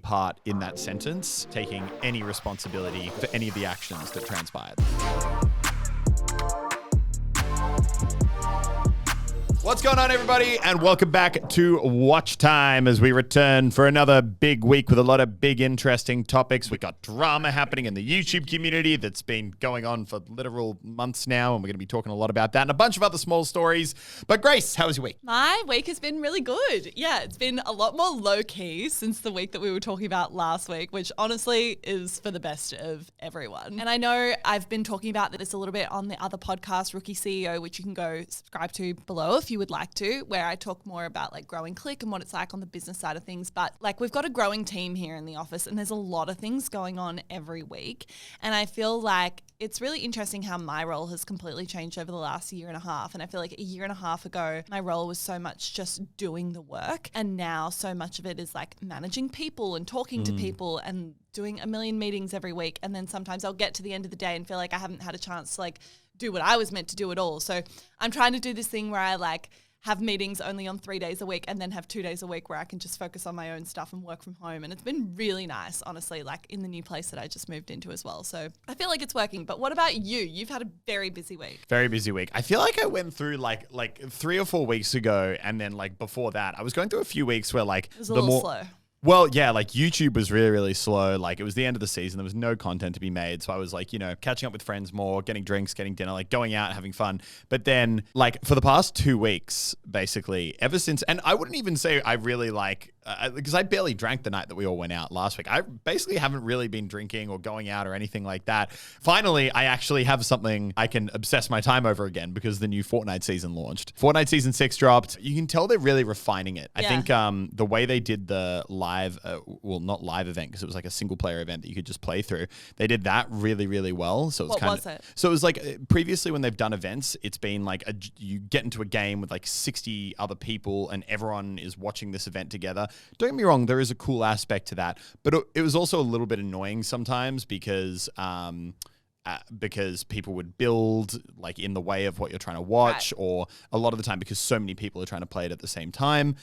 part in that sentence taking any responsibility for any of the actions that transpired. What's going on, everybody? And welcome back to Watchtime as we return for another big week with a lot of big, interesting topics. We've got drama happening in the YouTube community that's been going on for literal months now, and we're going to be talking a lot about that and a bunch of other small stories. But Grace, how was your week? My week has been really good. Yeah, it's been a lot more low-key since the week that we were talking about last week, which honestly is for the best of everyone. And I know I've been talking about this a little bit on the other podcast, Rookie CEO, which you can go subscribe to below if you would like to, where I talk more about like growing Click and what it's like on the business side of things. But like we've got a growing team here in the office and there's a lot of things going on every week. And I feel like it's really interesting how my role has completely changed over the last year and a half. And I feel like a year and a half ago, my role was so much just doing the work. And now so much of it is like managing people and talking to people and doing a million meetings every week. And then sometimes I'll get to the end of the day and feel like I haven't had a chance to like do what I was meant to do at all. So I'm trying to do this thing where I like have meetings only on 3 days a week and then have 2 days a week where I can just focus on my own stuff and work from home. And it's been really nice, honestly, like in the new place that I just moved into as well. So I feel like it's working. But what about you? You've had a very busy week. Very busy week. I feel like I went through like 3 or 4 weeks ago, and then like before that, I was going through a few weeks where like it was a little slow. Well, yeah, like YouTube was really, really slow. Like it was the end of the season. There was no content to be made. So I was like, you know, catching up with friends more, getting drinks, getting dinner, like going out, having fun. But then like for the past 2 weeks, basically, ever since, and I wouldn't even say I really like, because I barely drank the night that we all went out last week. I basically haven't really been drinking or going out or anything like that. Finally, I actually have something I can obsess my time over again because the new Fortnite season launched. Fortnite Season 6 dropped. You can tell they're really refining it. Yeah. I think the way they did the live, well, not live event because it was like a single player event that you could just play through. They did that really, really well. So it was What was it? So it was like previously when they've done events, it's been like you get into a game with like 60 other people and everyone is watching this event together. Don't get me wrong, there is a cool aspect to that, but it was also a little bit annoying sometimes because people would build like in the way of what you're trying to watch, right. Or a lot of the time because so many people are trying to play it at the same time,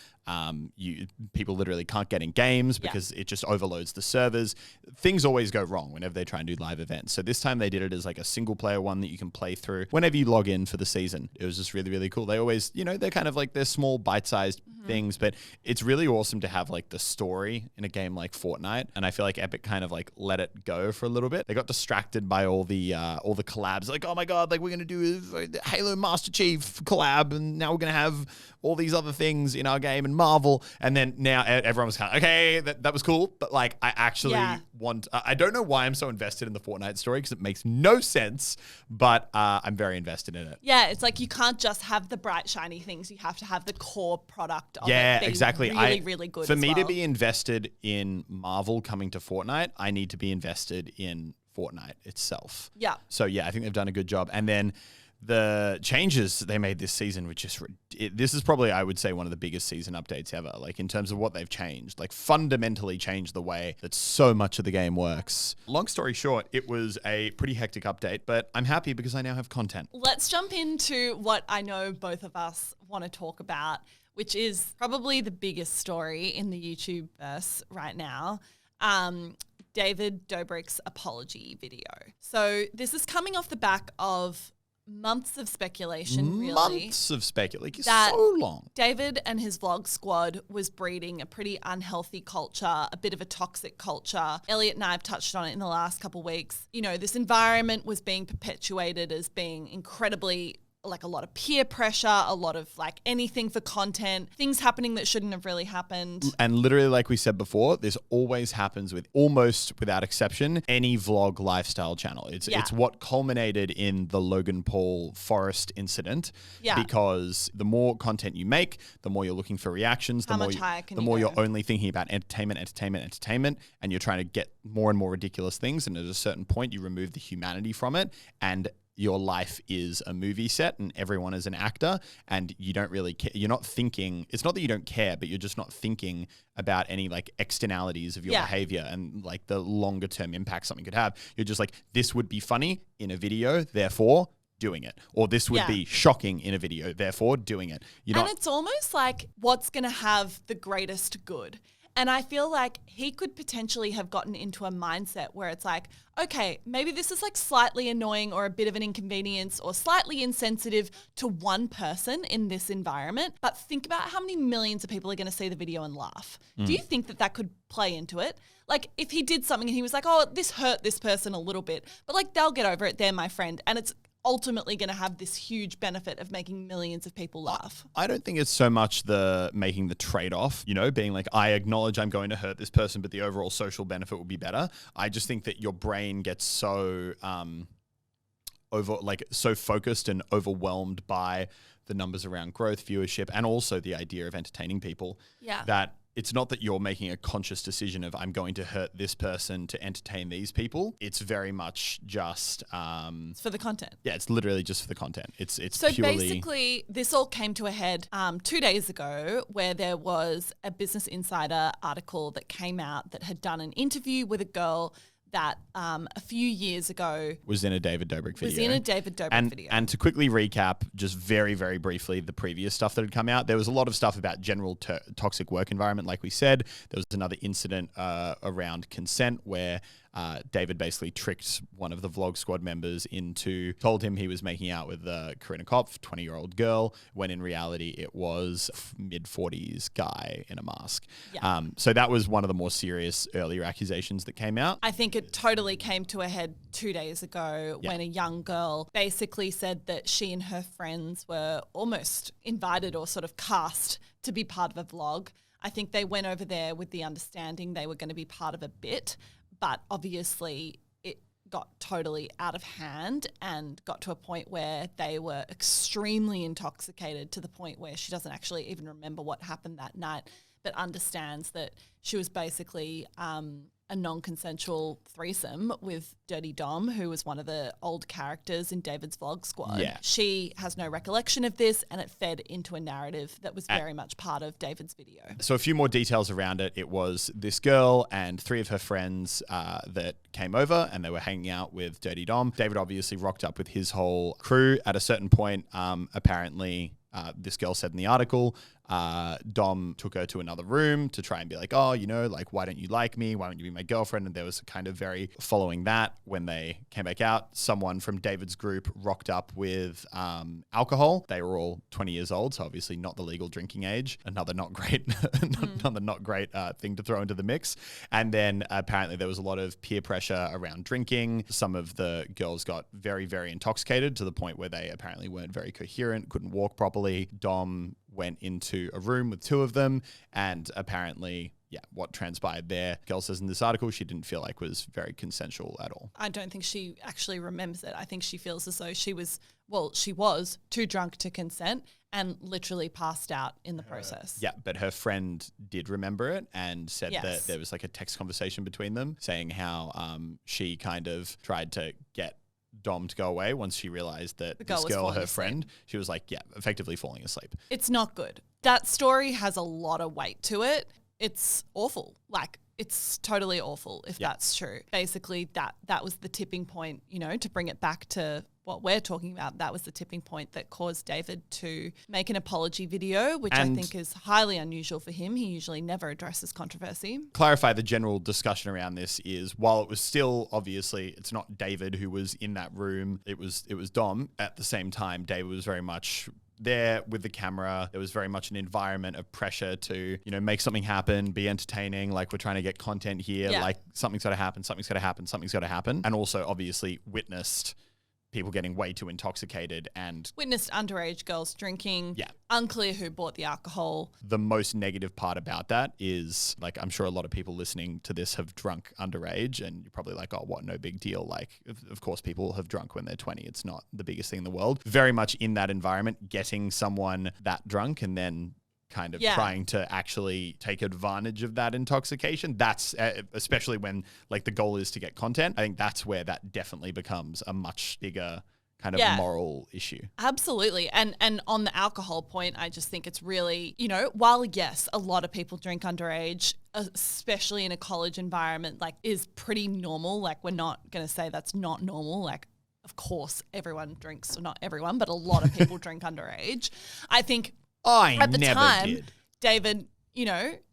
people literally can't get in games because it just overloads the servers. Things always go wrong whenever they try and do live events. So this time they did it as like a single player one that you can play through whenever you log in for the season. It was just really, really cool. They always, you know, they're kind of like they're small bite-sized things, but it's really awesome to have like the story in a game like Fortnite. And I feel like Epic kind of like let it go for a little bit. They got distracted by all the collabs. Like, oh my God, like we're going to do a Halo Master Chief collab and now we're going to have all these other things in our game and Marvel. And then now everyone was kind of, okay, that was cool. But like, I actually want, I don't know why I'm so invested in the Fortnite story because it makes no sense, but I'm very invested in it. Yeah, it's like you can't just have the bright, shiny things. You have to have the core product of it being exactly. really, really good. For me to be invested in Marvel coming to Fortnite, I need to be invested in Fortnite itself. Yeah. So yeah, I think they've done a good job. And then the changes they made this season, which is this is probably, I would say, one of the biggest season updates ever. Like in terms of what they've changed, like fundamentally changed the way that so much of the game works. Long story short, it was a pretty hectic update, but I'm happy because I now have content. Let's jump into what I know both of us want to talk about, which is probably the biggest story in the YouTube verse right now. David Dobrik's apology video. So this is coming off the back of months of speculation, really. Months of speculation. So long. David and his vlog squad was breeding a pretty unhealthy culture, a bit of a toxic culture. Elliot and I have touched on it in the last couple of weeks. You know, this environment was being perpetuated as being incredibly like a lot of peer pressure, a lot of like anything for content, things happening that shouldn't have really happened. And literally, like we said before, this always happens with almost without exception, any vlog lifestyle channel. It's what culminated in the Logan Paul Forest incident. Yeah. Because the more content you make, the more you're looking for reactions, the more you're only thinking about entertainment, and you're trying to get more and more ridiculous things. And at a certain point, you remove the humanity from it, and your life is a movie set and everyone is an actor and you don't really care. You're not thinking, it's not that you don't care, but you're just not thinking about any like externalities of your behavior and like the longer term impact something could have. You're just like, this would be funny in a video, therefore doing it. Or this would be shocking in a video, therefore doing it. And it's almost like what's going to have the greatest good. And I feel like he could potentially have gotten into a mindset where it's like, okay, maybe this is like slightly annoying or a bit of an inconvenience or slightly insensitive to one person in this environment, but think about how many millions of people are going to see the video and laugh. Do you think that could play into it? Like if he did something and he was like, oh, this hurt this person a little bit, but like they'll get over it, they're my friend. And it's ultimately going to have this huge benefit of making millions of people laugh. I don't think it's so much the making the trade-off, being like, I acknowledge I'm going to hurt this person, but the overall social benefit will be better. I just think that your brain gets so so focused and overwhelmed by the numbers around growth, viewership, and also the idea of entertaining people that it's not that you're making a conscious decision of I'm going to hurt this person to entertain these people. It's very much just it's for the content. Yeah, it's literally just for the content. It's so purely basically this all came to a head 2 days ago where there was a Business Insider article that came out that had done an interview with a girl that a few years ago was in a David Dobrik video. video. And to quickly recap, just very, very briefly, the previous stuff that had come out, there was a lot of stuff about general toxic work environment, like we said. There was another incident around consent where David basically tricked one of the Vlog Squad members told him he was making out with Karina Kopf, 20-year-old girl, when in reality it was mid-40s guy in a mask. Yeah. So that was one of the more serious earlier accusations that came out. I think it totally came to a head 2 days ago when a young girl basically said that she and her friends were almost invited or sort of cast to be part of a vlog. I think they went over there with the understanding they were going to be part of a bit, but obviously it got totally out of hand and got to a point where they were extremely intoxicated to the point where she doesn't actually even remember what happened that night, but understands that she was basically a non-consensual threesome with Dirty Dom, who was one of the old characters in David's Vlog Squad. Yeah. She has no recollection of this, and it fed into a narrative that was very much part of David's video. So a few more details around it. It was this girl and 3 of her friends that came over, and they were hanging out with Dirty Dom. David obviously rocked up with his whole crew. At a certain point, apparently this girl said in the article, Dom took her to another room to try and be like, oh, why don't you like me? Why don't you be my girlfriend? And there was kind of very following that. When they came back out, someone from David's group rocked up with alcohol. They were all 20 years old, so obviously not the legal drinking age. Another not great thing to throw into the mix. And then apparently there was a lot of peer pressure around drinking. Some of the girls got very, very intoxicated to the point where they apparently weren't very coherent, couldn't walk properly. Dom went into a room with 2 of them, and apparently, what transpired there, girl says in this article, she didn't feel like was very consensual at all. I don't think she actually remembers it. I think she feels as though she was too drunk to consent and literally passed out in the process. Yeah, but her friend did remember it and said that there was like a text conversation between them saying how she kind of tried to get Dom to go away once she realized that this girl, her friend, she was like, effectively falling asleep. It's not good. That story has a lot of weight to it. It's awful. Like, it's totally awful if that's true. Basically, that was the tipping point, to bring it back to what we're talking about. That was the tipping point that caused David to make an apology video, which I think is highly unusual for him. He usually never addresses controversy. Clarify the general discussion around this is, while it was still, obviously, it's not David who was in that room. It was Dom. At the same time, David was very much there with the camera. There was very much an environment of pressure to, make something happen, be entertaining. Like, we're trying to get content here. Yeah. Like, something's got to happen. And also, obviously, witnessed people getting way too intoxicated and witnessed underage girls drinking. Yeah. Unclear who bought the alcohol. The most negative part about that is, like, I'm sure a lot of people listening to this have drunk underage, and you're probably like, oh, what, no big deal. Like, of course, people have drunk when they're 20. It's not the biggest thing in the world. Very much in that environment, getting someone that drunk and then kind of trying to actually take advantage of that intoxication. That's especially when like the goal is to get content. I think that's where that definitely becomes a much bigger kind of moral issue. Absolutely. And on the alcohol point, I just think it's really, while yes, a lot of people drink underage, especially in a college environment, like is pretty normal. Like, we're not going to say that's not normal. Like, of course, everyone drinks, not everyone, but a lot of people drink underage. I think at the time, David,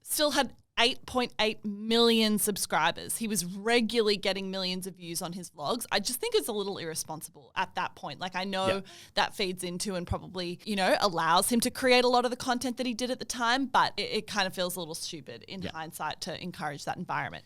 still had 8.8 million subscribers. He was regularly getting millions of views on his vlogs. I just think it's a little irresponsible at that point. Like I know that feeds into and probably, allows him to create a lot of the content that he did at the time, but it kind of feels a little stupid in hindsight to encourage that environment.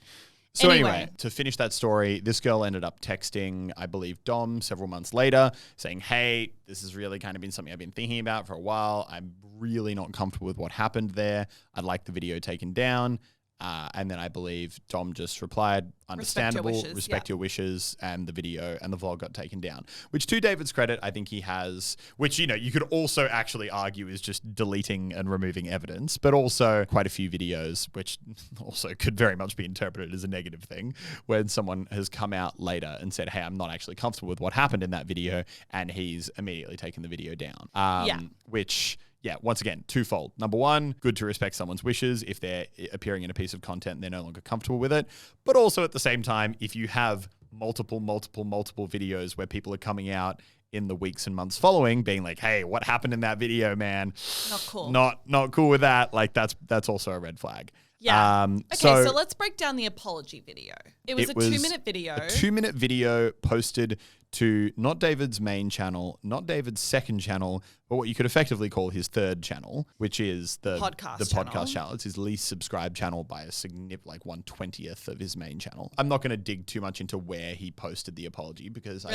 So anyway, to finish that story, this girl ended up texting, I believe, Dom several months later saying, hey, this has really kind of been something I've been thinking about for a while. I'm really not comfortable with what happened there. I'd like the video taken down. And then I believe Dom just replied, understandable, respect your wishes, and the video and the vlog got taken down. Which, to David's credit, I think he has, which, you could also actually argue is just deleting and removing evidence, but also quite a few videos, which also could very much be interpreted as a negative thing, when someone has come out later and said, hey, I'm not actually comfortable with what happened in that video, and he's immediately taken the video down. Which... yeah, once again, twofold. Number one, good to respect someone's wishes if they're appearing in a piece of content and they're no longer comfortable with it. But also at the same time, if you have multiple videos where people are coming out in the weeks and months following being like, hey, what happened in that video, man? Not cool. Not cool with that. Like that's also a red flag. Yeah. Okay, so let's break down the apology video. It was a 2-minute video. A 2-minute video posted to not David's main channel, not David's second channel, but what you could effectively call his third channel, which is the podcast channel. It's his least subscribed channel by a significant, like 1/20th of his main channel. I'm not going to dig too much into where he posted the apology because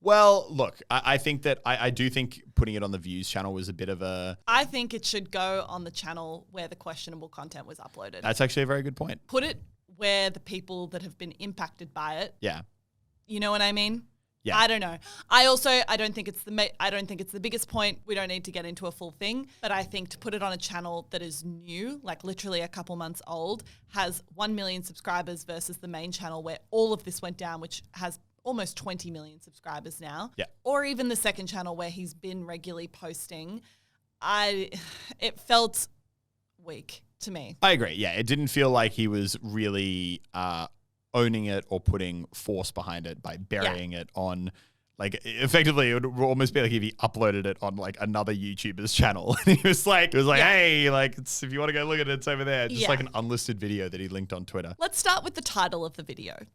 well, look, I think that I do think putting it on the Views channel was a bit of a... I think it should go on the channel where the questionable content was uploaded. That's actually a very good point. Put it where the people that have been impacted by it. Yeah. You know what I mean? Yeah. I don't know. I don't think it's the biggest point. We don't need to get into a full thing, but I think to put it on a channel that is new, like literally a couple months old, has 1 million subscribers versus the main channel where all of this went down, which has almost 20 million subscribers now. Yeah. Or even the second channel where he's been regularly posting. It felt weak to me. I agree. Yeah. It didn't feel like he was really owning it or putting force behind it by burying it on, like, effectively it would almost be like if he uploaded it on like another YouTuber's channel. And he was like, hey, like, if you want to go look at it, it's over there. Just like an unlisted video that he linked on Twitter. Let's start with the title of the video.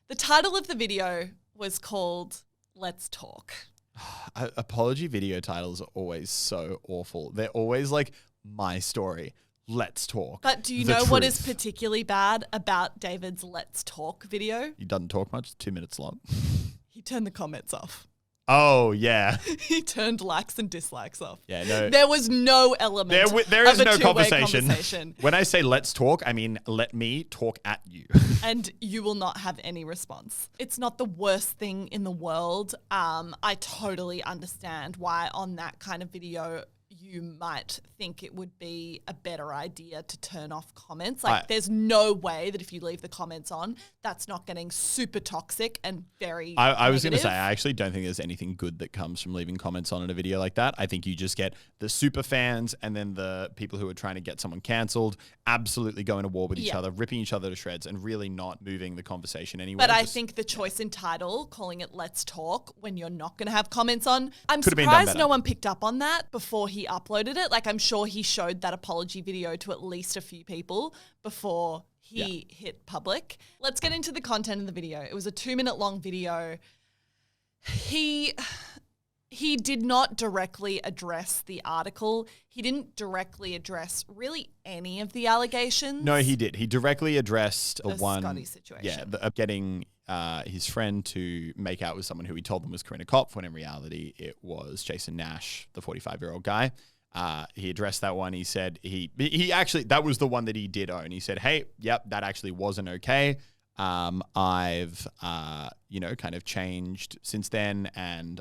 The title of the video was called Let's Talk. Apology video titles are always so awful. They're always like, my story. Let's talk. But do you know what is particularly bad about David's Let's Talk video? He doesn't talk much. It's 2 minutes long. He turned the comments off. Oh, yeah. He turned likes and dislikes off. Yeah, no. There was no element there is of a no two-way conversation. When I say let's talk, I mean let me talk at you. And you will not have any response. It's not the worst thing in the world. I totally understand why on that kind of video you might think it would be a better idea to turn off comments. Like, there's no way that if you leave the comments on, that's not getting super toxic and very I was going to say, I actually don't think there's anything good that comes from leaving comments on in a video like that. I think you just get the super fans and then the people who are trying to get someone cancelled absolutely going to war with each other, ripping each other to shreds and really not moving the conversation anywhere. But I think the choice in title, calling it Let's Talk, when you're not going to have comments on, I'm surprised no one picked up on that before he uploaded it. Like, I'm sure he showed that apology video to at least a few people before he hit public. Let's get into the content of the video. It was a 2-minute long video. He did not directly address the article. He didn't directly address really any of the allegations. No, he did. He directly addressed the one Scotty situation. Yeah, getting his friend to make out with someone who he told them was Karina Kopf, when in reality it was Jason Nash, the 45-year-old guy. He addressed that one. He said he actually, that was the one that he did own. He said, hey, yep, that actually wasn't okay. I've, kind of changed since then, and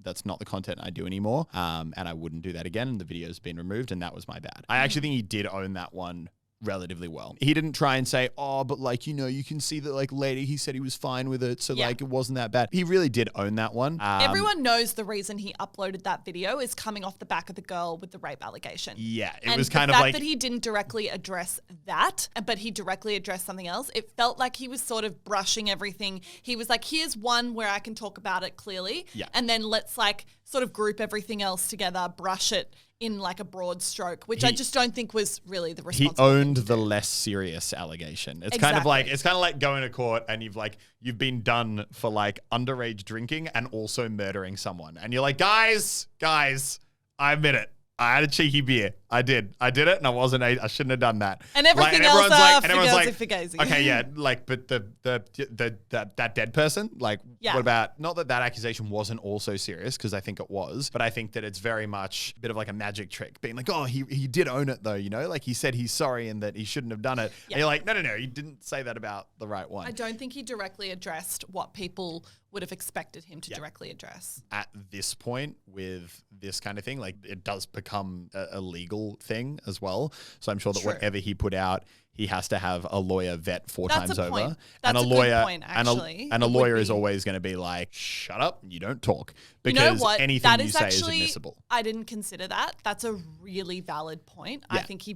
that's not the content I do anymore. And I wouldn't do that again. And the video's been removed, and that was my bad. I actually think he did own that one relatively well. He didn't try and say, oh, but like, you can see that like later he said he was fine with it. So like, it wasn't that bad. He really did own that one. Everyone knows the reason he uploaded that video is coming off the back of the girl with the rape allegation. Yeah. It was kind of like, the fact that he didn't directly address that, but he directly addressed something else. It felt like he was sort of brushing everything. He was like, here's one where I can talk about it clearly. Yeah. And then let's like sort of group everything else together, brush it in like a broad stroke, which I just don't think was really the He responsible owned thing to the do. less serious allegation. It's Exactly. kind of like going to court and you've been done for like underage drinking and also murdering someone. And you're like, guys, I admit it. I had a cheeky beer. I did it, and I shouldn't have done that. And everything else, fugazi. Okay, yeah, like, but that dead person, like, Yeah. what about? Not that accusation wasn't also serious, because I think it was, but I think that it's very much a bit of like a magic trick, being like, oh, he did own it though, you know, like he said he's sorry and that he shouldn't have done it. Yeah. And you're like, no, he didn't say that about the right one. I don't think he directly addressed what people would have expected him to directly address. At this point with this kind of thing, like it does become a legal thing as well. So I'm sure that whatever he put out, he has to have a lawyer vet four times over. That's and a a lawyer, good point, actually. And a lawyer is always going to be like, shut up, you don't talk. Because you know what? anything That you is say actually, is admissible. I didn't consider that. That's a really valid point. Yeah. I think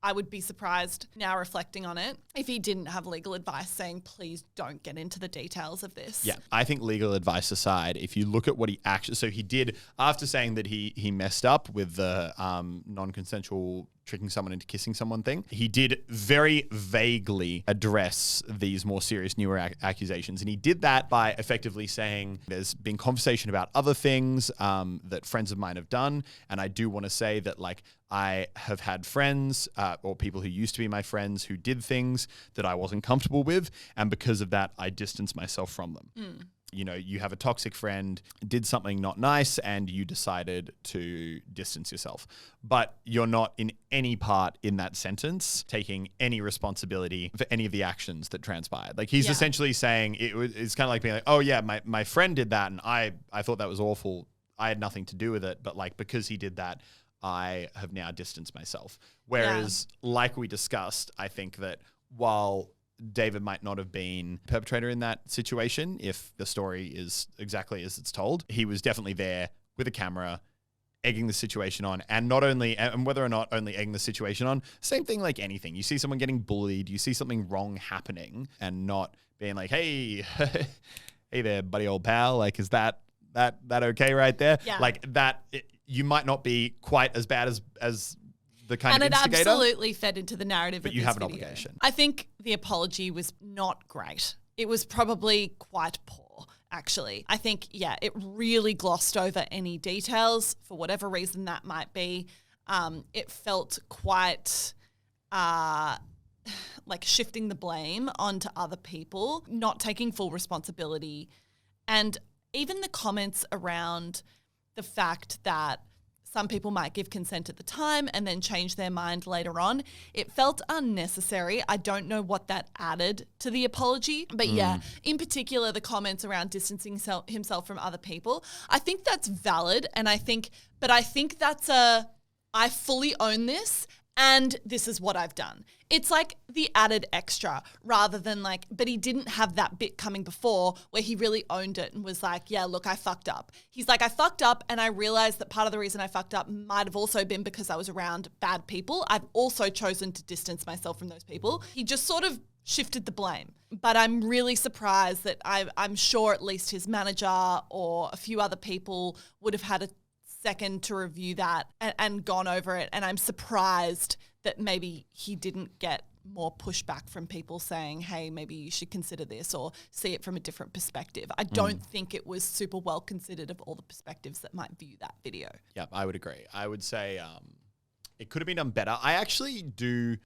I would be surprised now reflecting on it if he didn't have legal advice saying, please don't get into the details of this. Yeah, I think legal advice aside, if you look at what he actually, so he did, after saying that he messed up with the non-consensual tricking someone into kissing someone thing, he did very vaguely address these more serious newer accusations. And he did that by effectively saying there's been conversation about other things that friends of mine have done. And I do want to say that like I have had friends or people who used to be my friends who did things that I wasn't comfortable with. And because of that, I distanced myself from them. You know, you have a toxic friend, did something not nice, and you decided to distance yourself. But you're not in any part in that sentence taking any responsibility for any of the actions that transpired. Like he's essentially saying it's kind of like being like, oh yeah, my friend did that and I thought that was awful. I had nothing to do with it. But like, because he did that, I have now distanced myself. Whereas like we discussed, I think that while David might not have been perpetrator in that situation if the story is exactly as it's told, he was definitely there with a camera, egging the situation on, and whether or not only egging the situation on, same thing like anything. You see someone getting bullied, you see something wrong happening, and not being like, hey, hey there, buddy old pal, like, is that okay right there? Yeah. Like that, you might not be quite as bad as the kind of instigator. And it absolutely fed into the narrative but of you this have an video. obligation. I think the apology was not great. It was probably quite poor, actually. I think, it really glossed over any details for whatever reason that might be. It felt quite like shifting the blame onto other people, not taking full responsibility. And even the comments around the fact that some people might give consent at the time and then change their mind later on. It felt unnecessary. I don't know what that added to the apology. But in particular, the comments around distancing himself from other people. I think that's valid. And I think that's I fully own this and this is what I've done. It's like the added extra rather than like, but he didn't have that bit coming before where he really owned it and was like, yeah, look, I fucked up. He's like, I fucked up and I realized that part of the reason I fucked up might have also been because I was around bad people. I've also chosen to distance myself from those people. He just sort of shifted the blame. But I'm really surprised that I'm sure at least his manager or a few other people would have had a second to review that and gone over it. And I'm surprised that maybe he didn't get more pushback from people saying, hey, maybe you should consider this or see it from a different perspective. I don't think it was super well considered of all the perspectives that might view that video. Yeah, I would agree. I would say it could have been done better. I actually do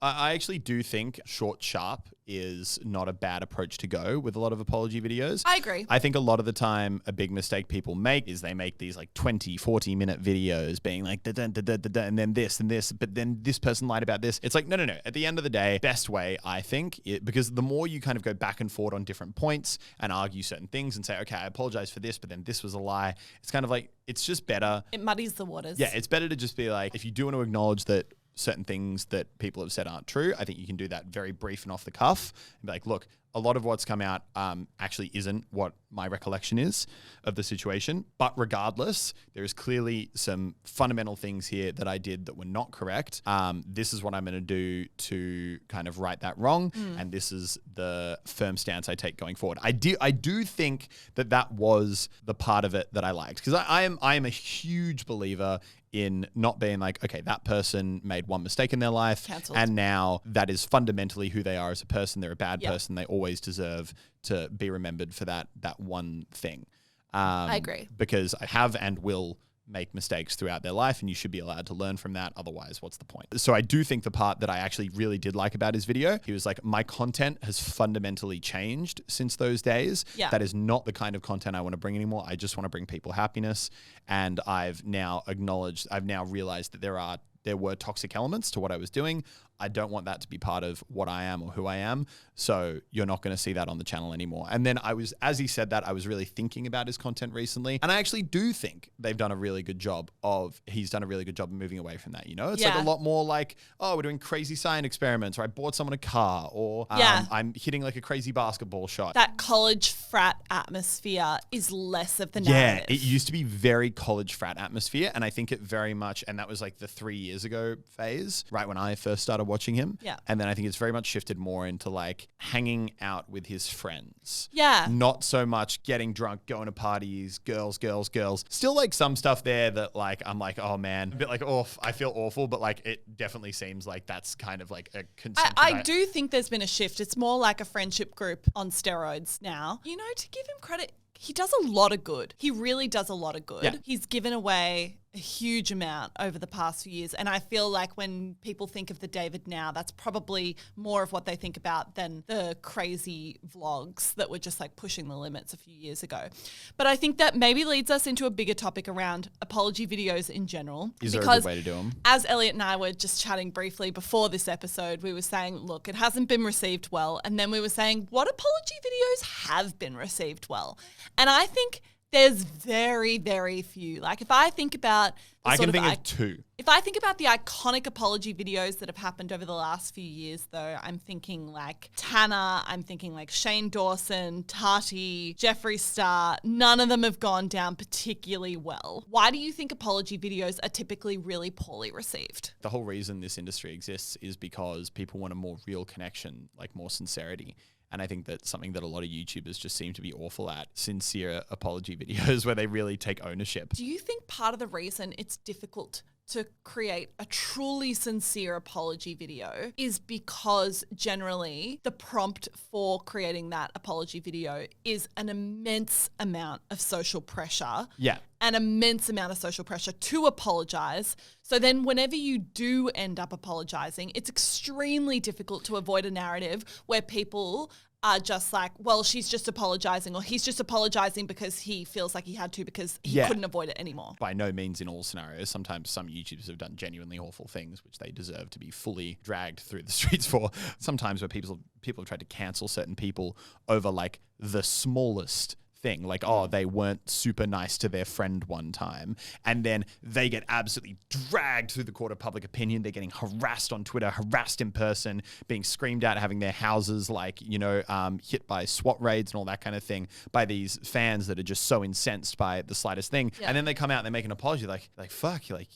think short, sharp is not a bad approach to go with a lot of apology videos. I agree. I think a lot of the time a big mistake people make is they make these like 20, 40-minute videos being like, and then this and this, but then this person lied about this. It's like, no. At the end of the day, best way, I think, because the more you kind of go back and forth on different points and argue certain things and say, okay, I apologize for this, but then this was a lie. It's kind of like, it's just better. It muddies the waters. Yeah, it's better to just be like, if you do want to acknowledge that certain things that people have said aren't true, I think you can do that very brief and off the cuff and be like, look, a lot of what's come out actually isn't what my recollection is of the situation. But regardless, there is clearly some fundamental things here that I did that were not correct. This is what I'm going to do to kind of right that wrong. And this is the firm stance I take going forward. I do think that was the part of it that I liked, because I am a huge believer in not being like, okay, that person made one mistake in their life. Cancelled. And now that is fundamentally who they are as a person. They're a bad person. They always deserve to be remembered for that one thing. I agree. Because I have and will make mistakes throughout their life, and you should be allowed to learn from that. Otherwise, what's the point? So I do think the part that I actually really did like about his video, he was like, my content has fundamentally changed since those days. Yeah. That is not the kind of content I want to bring anymore. I just want to bring people happiness. And I've now realized that there were toxic elements to what I was doing. I don't want that to be part of what I am or who I am. So you're not going to see that on the channel anymore. And then as he said that, I was really thinking about his content recently. And I actually do think he's done a really good job of moving away from that. You know, it's like a lot more like, oh, we're doing crazy science experiments, or I bought someone a car, or I'm hitting like a crazy basketball shot. That college frat atmosphere is less of the narrative. Yeah, it used to be very college frat atmosphere. And I think it very much, and that was like the 3 years ago phase, right when I first started watching him. Yeah. And then I think it's very much shifted more into like hanging out with his friends. Yeah. Not so much getting drunk, going to parties, girls. Still like some stuff there that like, I'm like, oh man, a bit like, oh, I feel awful, but like it definitely seems like that's kind of like a concern. I do think there's been a shift. It's more like a friendship group on steroids now. You know, to give him credit, he does a lot of good. He really does a lot of good. Yeah. He's given away a huge amount over the past few years. And I feel like when people think of the David now, that's probably more of what they think about than the crazy vlogs that were just like pushing the limits a few years ago. But I think that maybe leads us into a bigger topic around apology videos in general. Is there a good way to do them? As Elliot and I were just chatting briefly before this episode, we were saying, look, it hasn't been received well. And then we were saying, what apology videos have been received well? And I think there's very, very few. Like if I think about I can think of two. If I think about the iconic apology videos that have happened over the last few years, though, I'm thinking like Tanner, I'm thinking like Shane Dawson, Tati, Jeffree Star. None of them have gone down particularly well. Why do you think apology videos are typically really poorly received? The whole reason this industry exists is because people want a more real connection, like more sincerity. And I think that's something that a lot of YouTubers just seem to be awful at, sincere apology videos where they really take ownership. Do you think part of the reason it's difficult to create a truly sincere apology video is because generally the prompt for creating that apology video is an immense amount of social pressure? Yeah. An immense amount of social pressure to apologize. So then whenever you do end up apologizing, it's extremely difficult to avoid a narrative where people are just like, well, she's just apologizing, or he's just apologizing because he feels like he had to because he couldn't avoid it anymore. By no means in all scenarios. Sometimes some YouTubers have done genuinely awful things, which they deserve to be fully dragged through the streets for. Sometimes where people have tried to cancel certain people over like the smallest thing, like, oh, they weren't super nice to their friend one time, and then they get absolutely dragged through the court of public opinion. They're getting harassed on Twitter, harassed in person, being screamed at, having their houses hit by SWAT raids and all that kind of thing by these fans that are just so incensed by the slightest thing. And then they come out and they make an apology like fuck, like,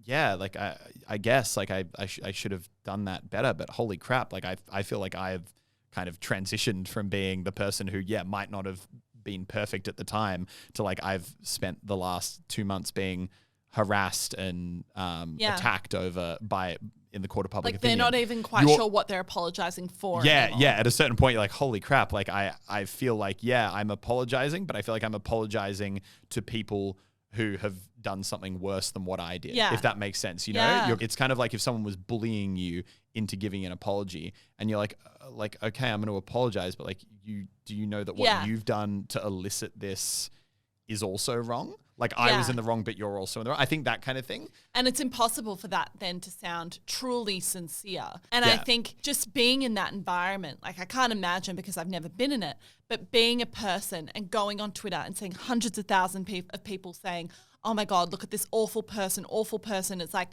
yeah, like I guess like I should have done that better, but holy crap, like I feel like I've kind of transitioned from being the person who might not have been perfect at the time to like I've spent the last 2 months being harassed and attacked in the court of public opinion. They're not even quite sure what they're apologizing for anymore. At a certain point you're like, holy crap, like I feel like I'm apologizing, but I feel like I'm apologizing to people who have done something worse than what I did, if that makes sense. You know, it's kind of like if someone was bullying you into giving an apology and you're like, okay, I'm going to apologize, but like, do you know that what you've done to elicit this is also wrong? Like I was in the wrong, but you're also in the wrong. I think that kind of thing. And it's impossible for that then to sound truly sincere. And I think just being in that environment, like I can't imagine because I've never been in it, but being a person and going on Twitter and seeing hundreds of thousands of people saying, oh my God, look at this awful person. It's like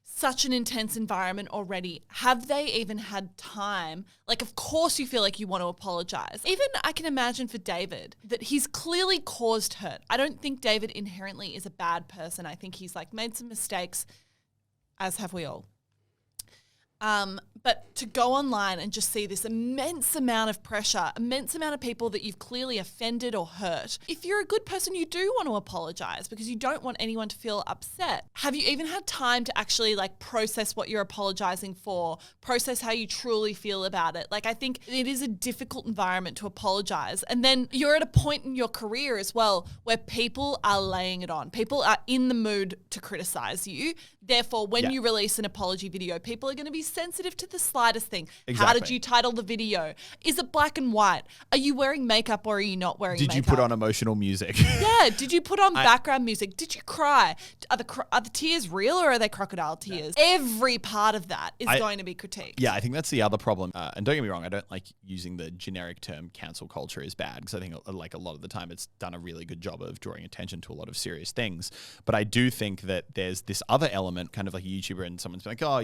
such an intense environment already. Have they even had time? Like, of course you feel like you want to apologize. Even I can imagine for David that he's clearly caused hurt. I don't think David inherently is a bad person. I think he's like made some mistakes, as have we all. But to go online and just see this immense amount of pressure, immense amount of people that you've clearly offended or hurt, if you're a good person, you do want to apologize because you don't want anyone to feel upset. Have you even had time to actually like process what you're apologizing for, process how you truly feel about it? Like, I think it is a difficult environment to apologize. And then you're at a point in your career as well where people are laying it on. People are in the mood to criticize you. Therefore, when you release an apology video, people are going to be sensitive to the slightest thing. Exactly. How did you title the video? Is it black and white? Are you wearing makeup or are you not wearing makeup? Did you put on emotional music? Yeah. Did you put on background music? Did you cry? Are the tears real or are they crocodile tears? Yeah. Every part of that is going to be critiqued. Yeah, I think that's the other problem. And don't get me wrong, I don't like using the generic term cancel culture is bad because I think like a lot of the time it's done a really good job of drawing attention to a lot of serious things. But I do think that there's this other element, kind of like a YouTuber and someone's like, oh,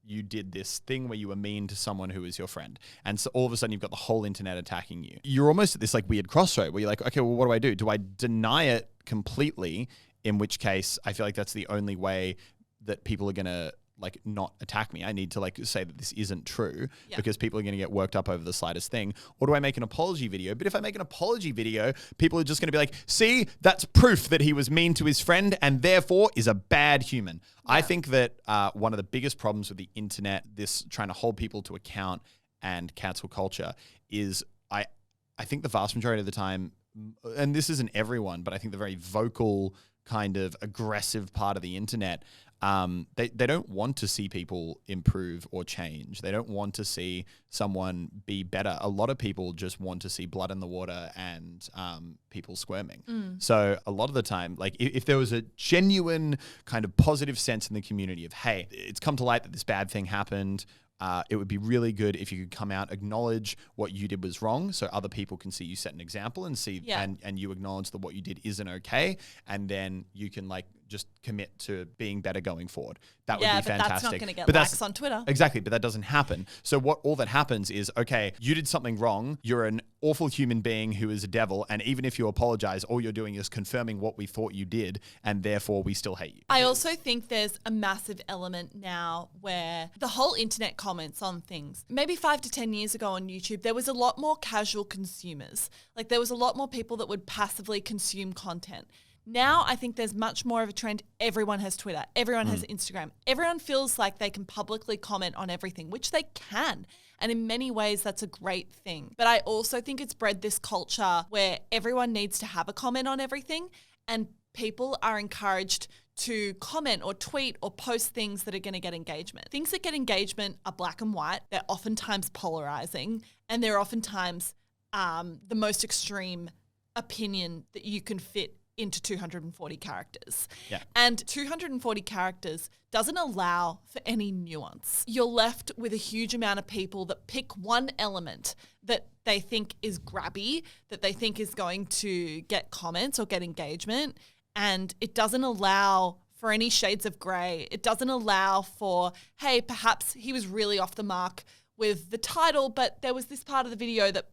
you did this thing where you were mean to someone who is your friend. And so all of a sudden you've got the whole internet attacking you. You're almost at this like weird crossroad where you're like, okay, well, what do I do? Do I deny it completely? In which case I feel like that's the only way that people are going to like not attack me. I need to like say that this isn't true because people are going to get worked up over the slightest thing. Or do I make an apology video? But if I make an apology video, people are just going to be like, see, that's proof that he was mean to his friend and therefore is a bad human. Yeah. I think that one of the biggest problems with the internet, this trying to hold people to account and cancel culture is I think the vast majority of the time, and this isn't everyone, but I think the very vocal kind of aggressive part of the internet, they don't want to see people improve or change. They don't want to see someone be better. A lot of people just want to see blood in the water and people squirming. So a lot of the time, like if there was a genuine kind of positive sense in the community of, hey, it's come to light that this bad thing happened, it would be really good if you could come out, acknowledge what you did was wrong so other people can see you set an example and see and you acknowledge that what you did isn't okay, and then you can like just commit to being better going forward. That would be fantastic. Yeah, but that's not going to get likes on Twitter. Exactly, but that doesn't happen. So all that happens is, okay, you did something wrong. You're an awful human being who is a devil, and even if you apologize, all you're doing is confirming what we thought you did, and therefore we still hate you. I also think there's a massive element now where the whole internet comments on things. Maybe 5 to 10 years ago on YouTube, there was a lot more casual consumers. Like there was a lot more people that would passively consume content. Now I think there's much more of a trend. Everyone has Twitter. Everyone has Instagram. Everyone feels like they can publicly comment on everything, which they can. And in many ways, that's a great thing. But I also think it's bred this culture where everyone needs to have a comment on everything, and people are encouraged to comment or tweet or post things that are going to get engagement. Things that get engagement are black and white. They're oftentimes polarizing, and they're oftentimes the most extreme opinion that you can fit into 240 characters. Yeah. And 240 characters doesn't allow for any nuance. You're left with a huge amount of people that pick one element that they think is grabby, that they think is going to get comments or get engagement, and it doesn't allow for any shades of grey. It doesn't allow for, hey, perhaps he was really off the mark with the title, but there was this part of the video that,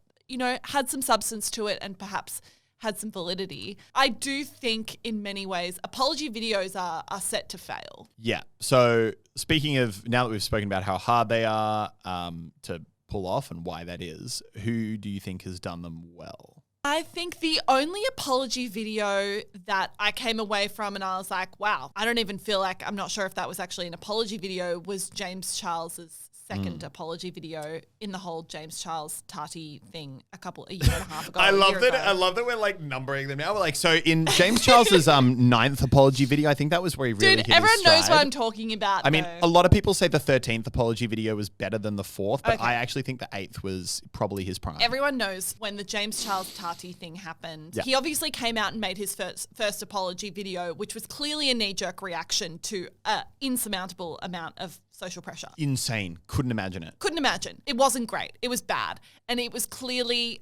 had some substance to it and perhaps had some validity. I do think in many ways apology videos are set to fail. Yeah. So speaking of, now that we've spoken about how hard they are to pull off and why that is, who do you think has done them well? I think the only apology video that I came away from and I was like, wow, I don't even feel like, I'm not sure if that was actually an apology video, was James Charles's second apology video in the whole James Charles Tati thing a year and a half ago. I love that we're like numbering them now. We're like, so in James Charles's 9th apology video, I think that was where he really hit his stride. Everyone knows what I'm talking about. I mean, a lot of people say the 13th apology video was better than the 4th, but I actually think the 8th was probably his prime. Everyone knows when the James Charles Tati thing happened. Yeah. He obviously came out and made his first apology video, which was clearly a knee-jerk reaction to an insurmountable amount of social pressure. Insane. Couldn't imagine it. Couldn't imagine. It wasn't great. It was bad. And it was clearly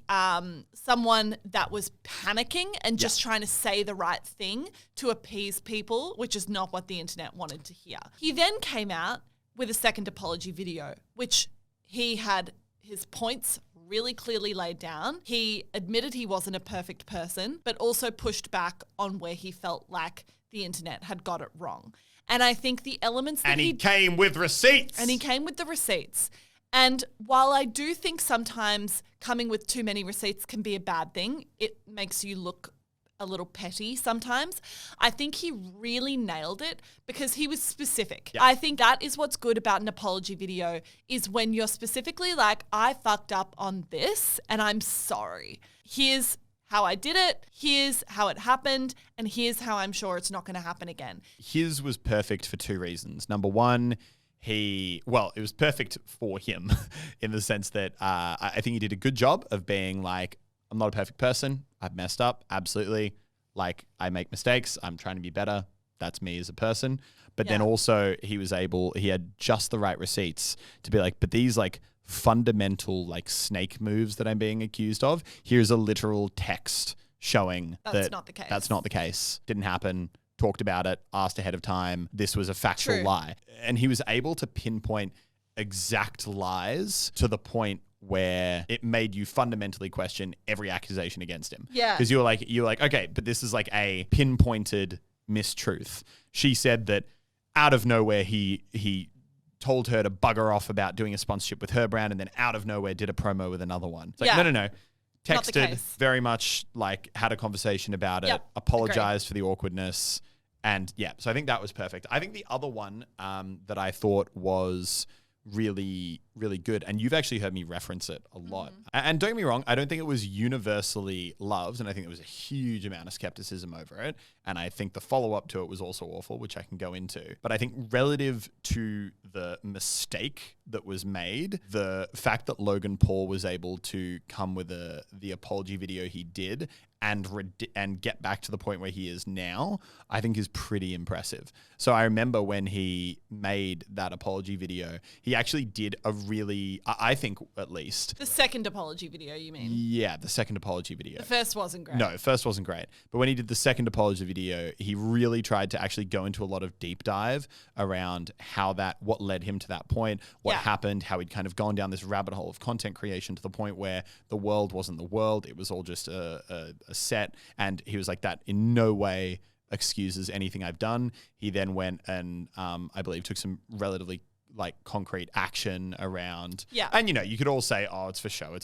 someone that was panicking and just trying to say the right thing to appease people, which is not what the internet wanted to hear. He then came out with a second apology video, which he had his points really clearly laid down. He admitted he wasn't a perfect person, but also pushed back on where he felt like the internet had got it wrong. And I think the elements that And he came with receipts. And he came with the receipts. And while I do think sometimes coming with too many receipts can be a bad thing, it makes you look a little petty sometimes. I think he really nailed it because he was specific. Yeah. I think that is what's good about an apology video is when you're specifically like, I fucked up on this and I'm sorry. Here's how I did it, here's how it happened, and here's how I'm sure it's not going to happen again. His was perfect for two reasons. Number one, it was perfect for him in the sense that I think he did a good job of being like, I'm not a perfect person. I've messed up. Absolutely. Like, I make mistakes. I'm trying to be better. That's me as a person. But then also he had just the right receipts to be like, but these like fundamental like snake moves that I'm being accused of, here's a literal text showing that's not the case. That's not the case. Didn't happen. Talked about it. Asked ahead of time. This was a factual lie. And he was able to pinpoint exact lies to the point where it made you fundamentally question every accusation against him. Yeah. Because you're like, okay, but this is like a pinpointed mistruth. She said that out of nowhere he told her to bugger off about doing a sponsorship with her brand, and then out of nowhere did a promo with another one. It's like, no. Texted, very much like had a conversation about it, apologized for the awkwardness. And so I think that was perfect. I think the other one that I thought was really, really good, and you've actually heard me reference it a lot. And don't get me wrong, I don't think it was universally loved, and I think there was a huge amount of skepticism over it. And I think the follow-up to it was also awful, which I can go into. But I think relative to the mistake that was made, the fact that Logan Paul was able to come with the apology video he did and get back to the point where he is now, I think is pretty impressive. So I remember when he made that apology video, he actually did a really, I think at least. The second apology video, you mean? Yeah, the second apology video. The first wasn't great. No, first wasn't great. But when he did the second apology video, he really tried to actually go into a lot of deep dive around what led him to that point, what happened, how he'd kind of gone down this rabbit hole of content creation to the point where the world wasn't the world. It was all just a set. And he was like, that in no way excuses anything I've done. He then went and I believe took some relatively like concrete action around. Yeah. And you could all say, oh, it's for show.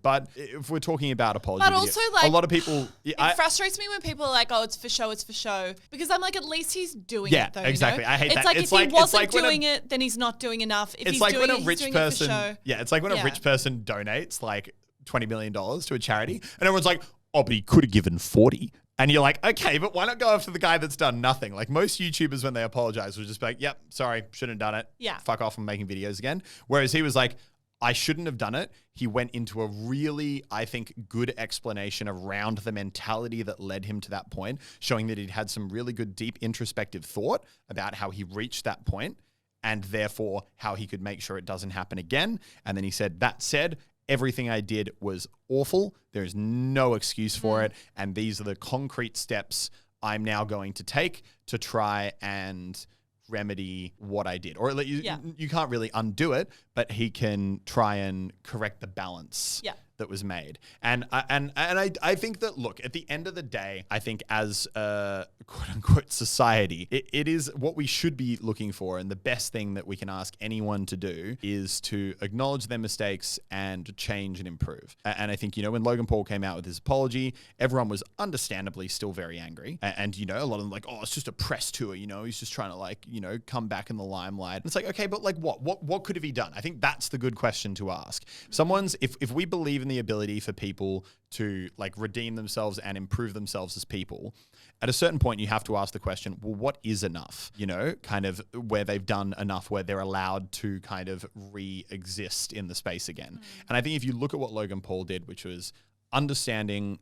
But if we're talking about apology, but also like a lot of people, it frustrates me when people are like, oh, it's for show. Because I'm like, at least he's doing it though. Exactly. I hate it's that. Like if he wasn't doing it, then he's not doing enough. If it's like when a rich person, it's like when a rich person donates like $20 million to a charity and everyone's like, oh, but he could have given 40. And you're like, okay, but why not go after the guy that's done nothing? Like most YouTubers, when they apologize, will just be like, yep, sorry, shouldn't have done it. Yeah. Fuck off, I'm making videos again. Whereas he was like, I shouldn't have done it. He went into a really, I think, good explanation around the mentality that led him to that point, showing that he'd had some really good, deep introspective thought about how he reached that point and therefore how he could make sure it doesn't happen again. And then he said, that said, everything I did was awful. There's no excuse for it. And these are the concrete steps I'm now going to take to try and remedy what I did. Or you can't really undo it, but he can try and correct the balance that was made. And I think that, look, at the end of the day, I think as a quote unquote society, it is what we should be looking for. And the best thing that we can ask anyone to do is to acknowledge their mistakes and change and improve. And I think, when Logan Paul came out with his apology, everyone was understandably still very angry. And a lot of them like, oh, it's just a press tour, he's just trying to come back in the limelight. And it's like, okay, but like what could have he done? I think that's the good question to ask. If we believe in the ability for people to like redeem themselves and improve themselves as people, at a certain point you have to ask the question, well, what is enough? Kind of where they've done enough where they're allowed to kind of re-exist in the space again. And I think if you look at what Logan Paul did, which was understanding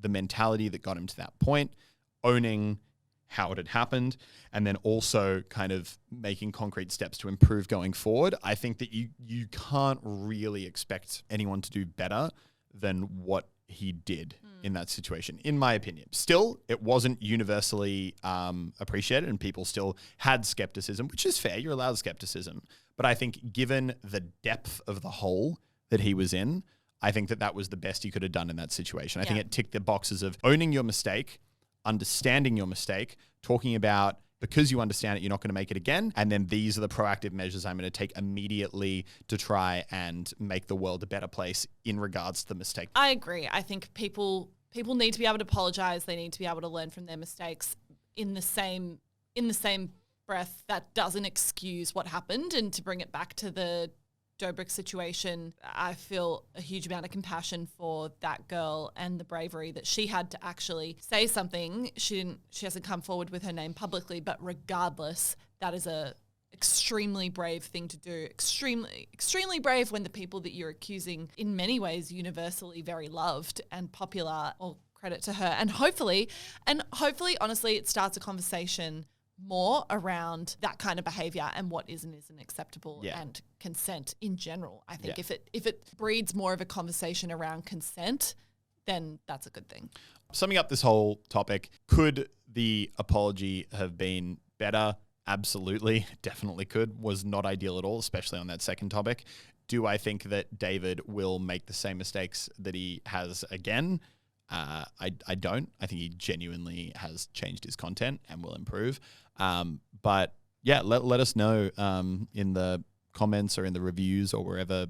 the mentality that got him to that point, owning how it had happened, and then also kind of making concrete steps to improve going forward, I think that you can't really expect anyone to do better than what he did in that situation, in my opinion. Still, it wasn't universally appreciated, and people still had skepticism, which is fair. You're allowed skepticism. But I think given the depth of the hole that he was in, I think that was the best he could have done in that situation. I think it ticked the boxes of owning your mistake, understanding your mistake, talking about because you understand it, you're not going to make it again. And then these are the proactive measures I'm going to take immediately to try and make the world a better place in regards to the mistake. I agree. I think people need to be able to apologize. They need to be able to learn from their mistakes in the same breath. That doesn't excuse what happened. And to bring it back to the Dobrik situation, I feel a huge amount of compassion for that girl and the bravery that she had to actually say something. She hasn't come forward with her name publicly, but regardless, that is a extremely brave thing to do. Extremely brave when the people that you're accusing, in many ways, universally very loved and popular. All credit to her. And hopefully, honestly, it starts a conversation more around that kind of behavior and what is and isn't acceptable and consent in general. I think if it breeds more of a conversation around consent, then that's a good thing. Summing up this whole topic, could the apology have been better? Absolutely. Definitely could. Was not ideal at all, especially on that second topic. Do I think that David will make the same mistakes that he has again? I don't. I think he genuinely has changed his content and will improve. But yeah, let us know in the comments or in the reviews or wherever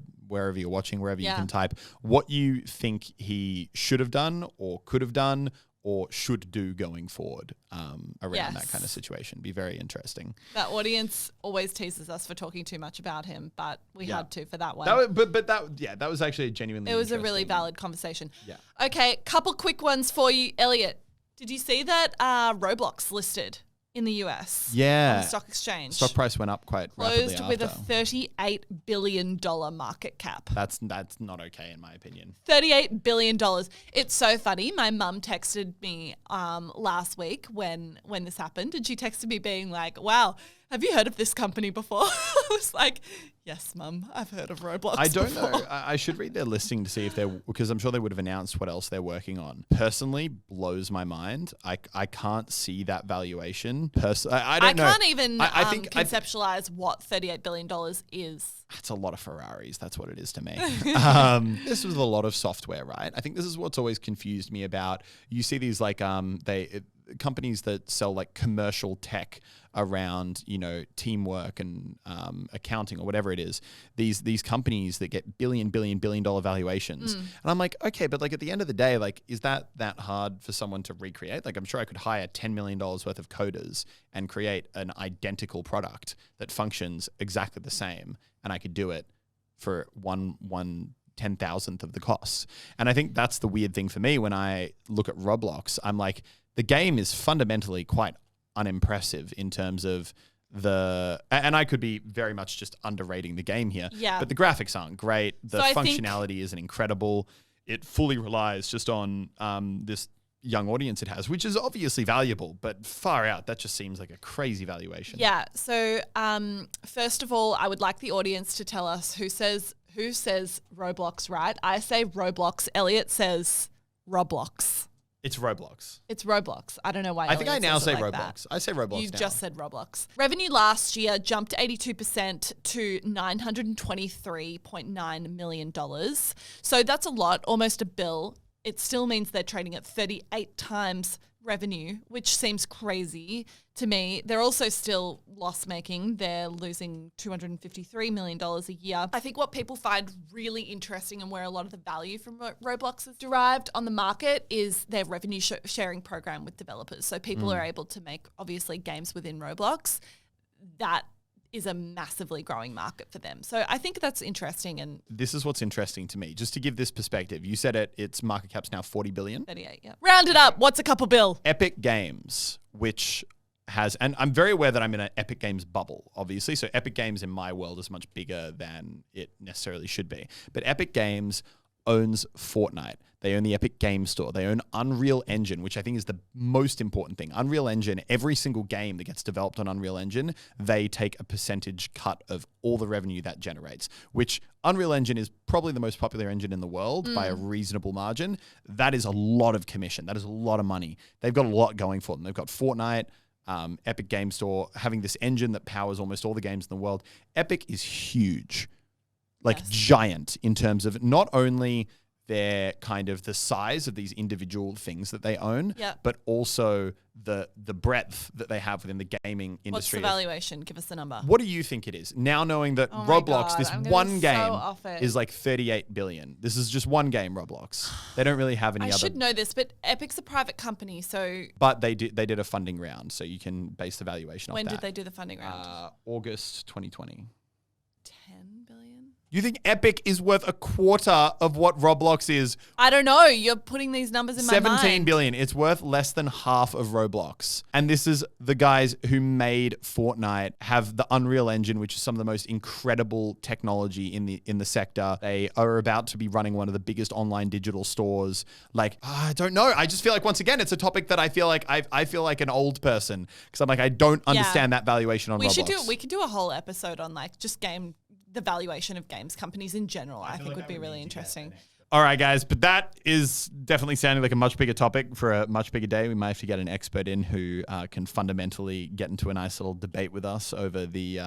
you're watching, wherever you can type what you think he should have done or could have done or should do going forward around that kind of situation. Be very interesting. That audience always teases us for talking too much about him, but we had to for that one. That was actually a genuinely. It was a really valid conversation. Yeah. Okay, couple quick ones for you, Elliot. Did you see that Roblox listed in the US? Yeah. On the stock exchange. Stock price went up quite rapidly Closed with a $38 billion market cap. That's not okay in my opinion. $38 billion. It's so funny. My mum texted me last week when this happened, and she texted me being like, wow, have you heard of this company before? I was like, yes, Mum, I've heard of Roblox I don't before. know. I should read their listing to see if because I'm sure they would have announced what else they're working on. Personally, blows my mind. I can't see that valuation. I don't know. I can't even conceptualize what $38 billion is. It's a lot of Ferraris. That's what it is to me. This was a lot of software, right? I think this is what's always confused me about. You see these like companies that sell like commercial tech around, teamwork and accounting or whatever it is. These companies that get billion dollar valuations. And I'm like, okay, but like at the end of the day, like, is that hard for someone to recreate? Like, I'm sure I could hire $10 million worth of coders and create an identical product that functions exactly the same. And I could do it for one 10,000th of the costs. And I think that's the weird thing for me when I look at Roblox. I'm like, the game is fundamentally quite unimpressive in terms of and I could be very much just underrating the game here. Yeah. But the graphics aren't great. The functionality isn't incredible. It fully relies just on this young audience it has, which is obviously valuable, but far out, that just seems like a crazy valuation. Yeah. So first of all, I would like the audience to tell us who says Roblox, right? I say Roblox. Elliot says Roblox. It's Roblox. It's Roblox. I don't know why. I think I now say like Roblox. That. I say Roblox. You now. just said Roblox. Revenue last year jumped 82% to $923.9 million. So that's a lot, almost $1 billion. It still means they're trading at 38 times revenue, which seems crazy to me. They're also still loss-making. They're losing $253 million a year. I think what people find really interesting and where a lot of the value from Roblox is derived on the market is their revenue sharing program with developers. So people are able to make, obviously, games within Roblox. That is a massively growing market for them. So I think that's interesting. And this is what's interesting to me. Just to give this perspective, you said its market cap's now 40 billion. 38, yeah. Round it up. What's a couple bill? Epic Games, which has, and I'm very aware that I'm in an Epic Games bubble, obviously. So Epic Games in my world is much bigger than it necessarily should be. But Epic Games owns Fortnite. They own the Epic Game Store. They own Unreal Engine, which I think is the most important thing. Unreal Engine, every single game that gets developed on Unreal Engine, they take a percentage cut of all the revenue that generates, which Unreal Engine is probably the most popular engine in the world by a reasonable margin. That is a lot of commission. That is a lot of money. They've got a lot going for them. They've got Fortnite, Epic Game Store, having this engine that powers almost all the games in the world. Epic is huge. Giant in terms of not only their kind of the size of these individual things that they own, but also the breadth that they have within the gaming industry. What's the valuation? Give us the number. What do you think it is? Now knowing that Roblox, this one game, is like 38 billion. This is just one game, Roblox. They don't really have any other. I should know this, but Epic's a private company, so. But they did a funding round, so you can base the valuation off that. When did they do the funding round? August 2020. 10 billion? You think Epic is worth a quarter of what Roblox is? I don't know. You're putting these numbers in my mind. 17 billion. It's worth less than half of Roblox. And this is the guys who made Fortnite, have the Unreal Engine, which is some of the most incredible technology in the sector. They are about to be running one of the biggest online digital stores. Like, I don't know. I just feel like, once again, it's a topic that I feel like I feel like an old person, because I'm like, I don't understand that valuation on Roblox. We could do a whole episode on like just the valuation of games companies in general. I think would be really interesting. All right, guys, but that is definitely sounding like a much bigger topic for a much bigger day. We might have to get an expert in who can fundamentally get into a nice little debate with us over the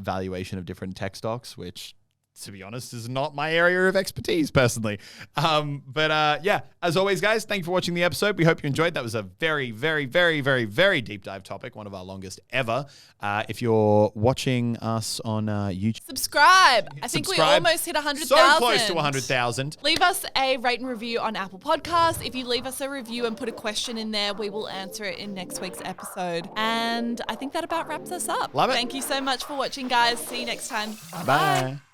valuation of different tech stocks, which, to be honest, is not my area of expertise personally. But yeah, as always, guys, thank you for watching the episode. We hope you enjoyed. That was a very, very, very, very, very deep dive topic, one of our longest ever. If you're watching us on YouTube, subscribe. I think we almost hit 100,000. So close to 100,000. Leave us a rate and review on Apple Podcasts. If you leave us a review and put a question in there, we will answer it in next week's episode. And I think that about wraps us up. Love it. Thank you so much for watching, guys. See you next time. Bye.